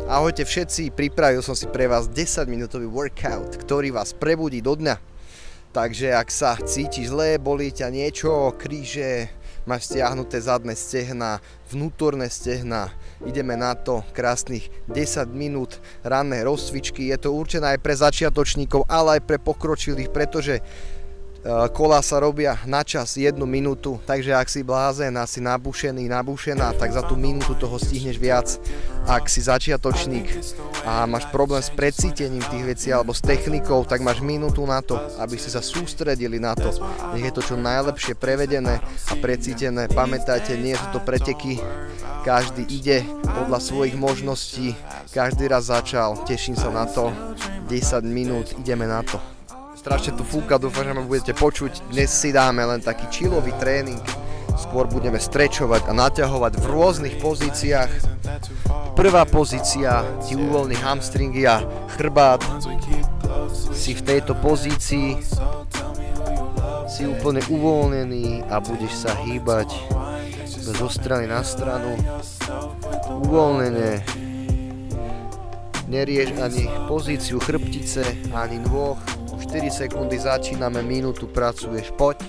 Ahojte všetci, pripravil som si pre vás 10-minútový workout, ktorý vás prebudí do dňa. Takže ak sa cítiš zle, bolí ťa niečo, kríže, máš stiahnuté zadné stehná, vnútorné stehná, ideme na to, krásnych 10 minút ranné rozcvičky. Je to určené aj pre začiatočníkov, ale aj pre pokročilých, pretože kolá sa robia na čas 1 minútu, takže ak si blázen a si nabušený, nabušená, tak za tú minútu toho stihneš viac. Ak si začiatočník a máš problém s precítením tých vecí alebo s technikou, tak máš minútu na to, aby ste sa sústredili na to. Nech je to čo najlepšie prevedené a precítené. Pamätajte, nie sú to preteky, každý ide podľa svojich možností, každý raz začal, teším sa na to, 10 minút, ideme na to. Strašne tu fúka, dúfam, že ma budete počuť. Dnes si dáme len taký chillový tréning. Skôr budeme strečovať a naťahovať v rôznych pozíciách. Prvá pozícia ti uvoľní hamstringy a chrbát. Si v tejto pozícii, si úplne uvoľnený a budeš sa hýbať zo strany na stranu. Uvoľnenie. Nerieš ani pozíciu chrbtice, ani nôh. 4 sekundy začíname, minútu pracuješ, poď.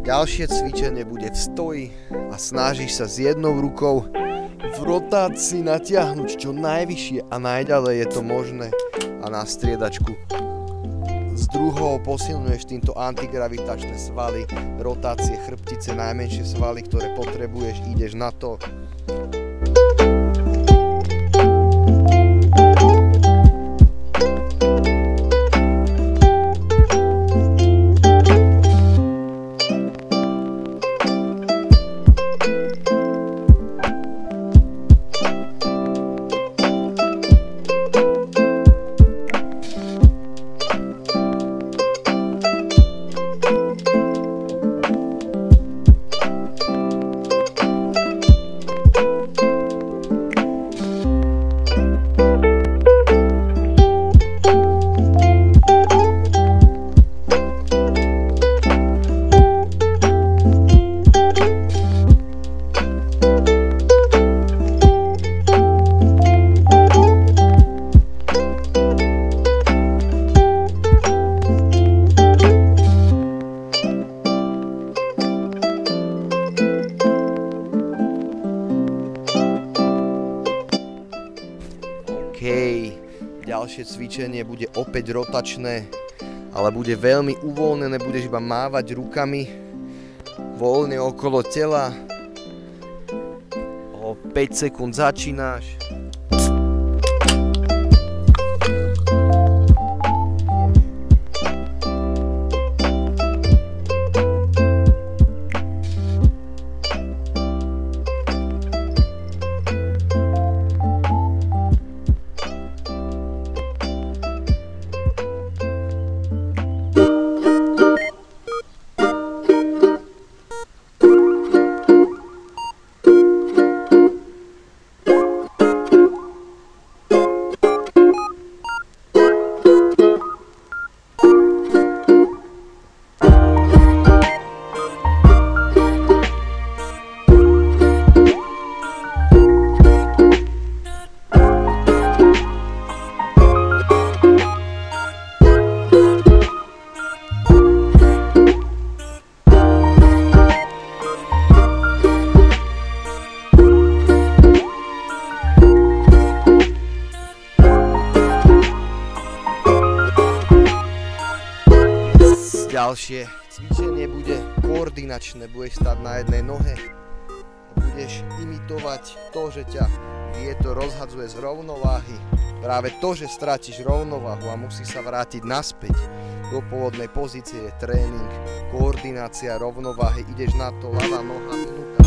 Ďalšie cvičenie bude v stoji a snažíš sa s jednou rukou v rotácii natiahnuť čo najvyššie a najďalej je to možné a na striedačku s druhou posilňuješ týmto antigravitačné svaly, rotácie chrbtice, najmenšie svaly, ktoré potrebuješ, ideš na to. Ďalšie cvičenie bude opäť rotačné, ale bude veľmi uvoľnené, budeš iba mávať rukami voľne okolo tela. O 5 sekúnd začínaš. Ďalšie cvičenie bude koordinačné, budeš stáť na jednej nohe a budeš imitovať to, že ťa vietor rozhadzuje z rovnováhy. Práve to, že stratíš rovnováhu a musí sa vrátiť naspäť do pôvodnej pozície, je tréning, koordinácia rovnováhy, ideš na to, ľavá noha, minúta.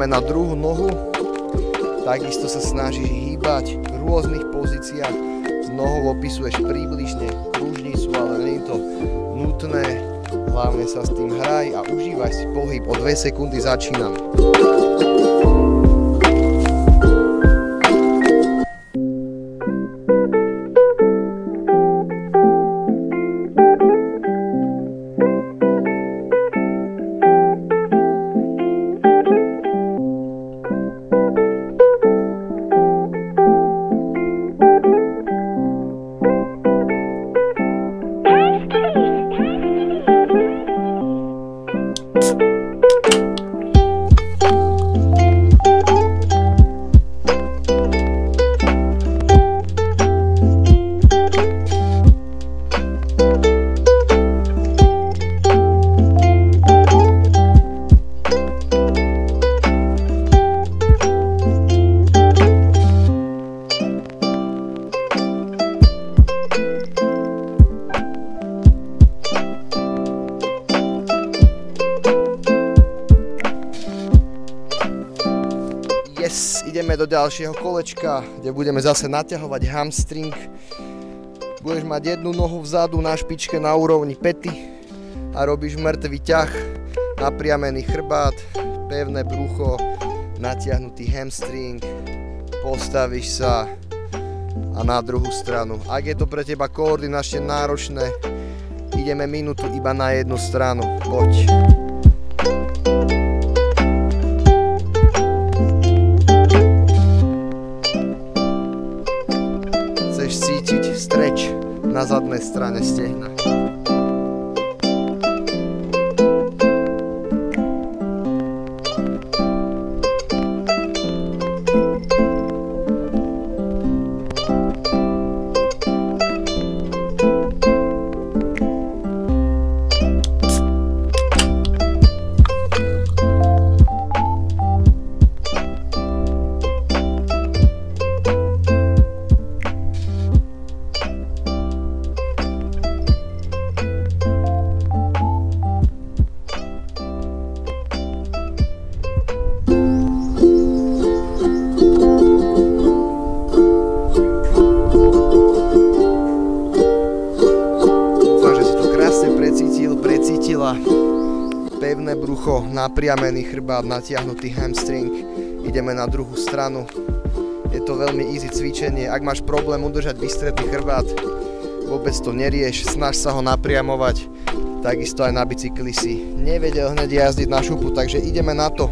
Na druhú nohu, takisto sa snažíš hýbať v rôznych pozíciách, s nohou opisuješ približne kružnicu, ale nie je to nutné, hlavne sa s tým hraj a užívaj si pohyb, o 2 sekundy začínam. Ideme do ďalšieho kolečka, kde budeme zase naťahovať hamstring. Budeš mať jednu nohu vzadu na špičke na úrovni päty a robíš mŕtvý ťah, napriamený chrbát, pevné brucho, natiahnutý hamstring, postavíš sa a na druhú stranu. Ak je to pre teba koordinačne náročné, ideme minútu iba na jednu stranu. Poď. Cítiť stretch na zadnej strane stehna. Pevné brucho, napriamený chrbát, natiahnutý hamstring. Ideme na druhú stranu. Je to veľmi easy cvičenie. Ak máš problém udržať vystretý chrbát, vôbec to nerieš, snaž sa ho napriamovať. Takisto aj na bicykli si nevedel hneď jazdiť na šupu, takže ideme na to.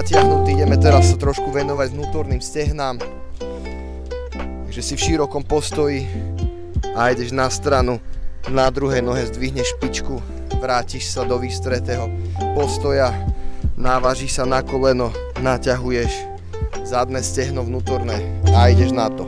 natiahnutý. Ideme teraz sa trošku venovať vnútorným stehnám. Takže si v širokom postoji a ideš na stranu. Na druhej nohe zdvihneš špičku, vrátiš sa do vystretého postoja, navážiš sa na koleno, naťahuješ zadné stehno vnútorné a ideš na to.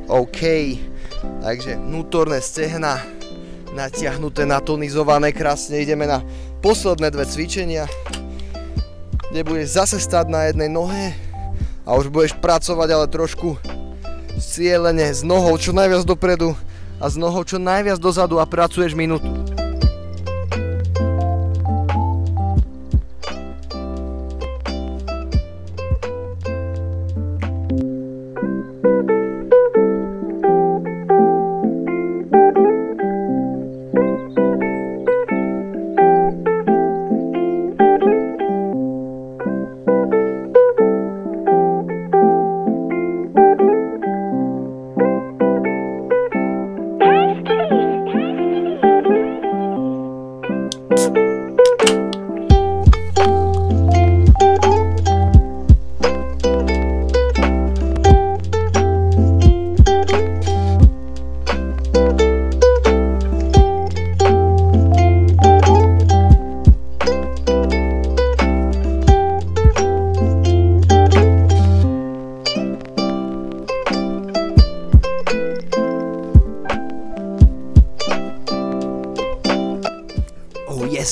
OK, takže vnútorné stehna natiahnuté, natonizované, krásne ideme na posledné dve cvičenia, kde budeš zase stať na jednej nohe a už budeš pracovať ale trošku cieľene s nohou čo najviac dopredu a s nohou čo najviac dozadu a pracuješ minútu.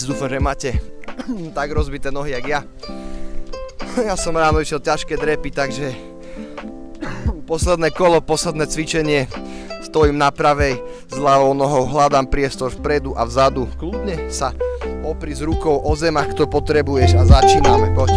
Dúfam, že máte tak rozbité nohy, jak ja. Ja som ráno išiel ťažké drepy, takže posledné kolo, posledné cvičenie. Stojím na pravej s ľavou nohou, hľadám priestor vpredu a vzadu. Kľudne sa opri s rukou o zem, ak to potrebuješ, a začíname, poď.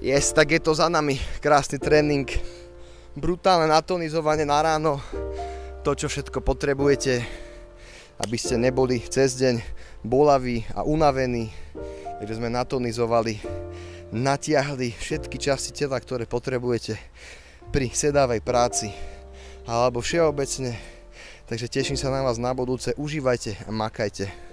Yes, tak je to za nami, krásny tréning, brutálne natonizovanie na ráno, to čo všetko potrebujete, aby ste neboli cez deň bolaví a unavení, takže sme natonizovali, natiahli všetky časti tela, ktoré potrebujete pri sedavej práci alebo všeobecne, takže teším sa na vás na budúce, užívajte a makajte.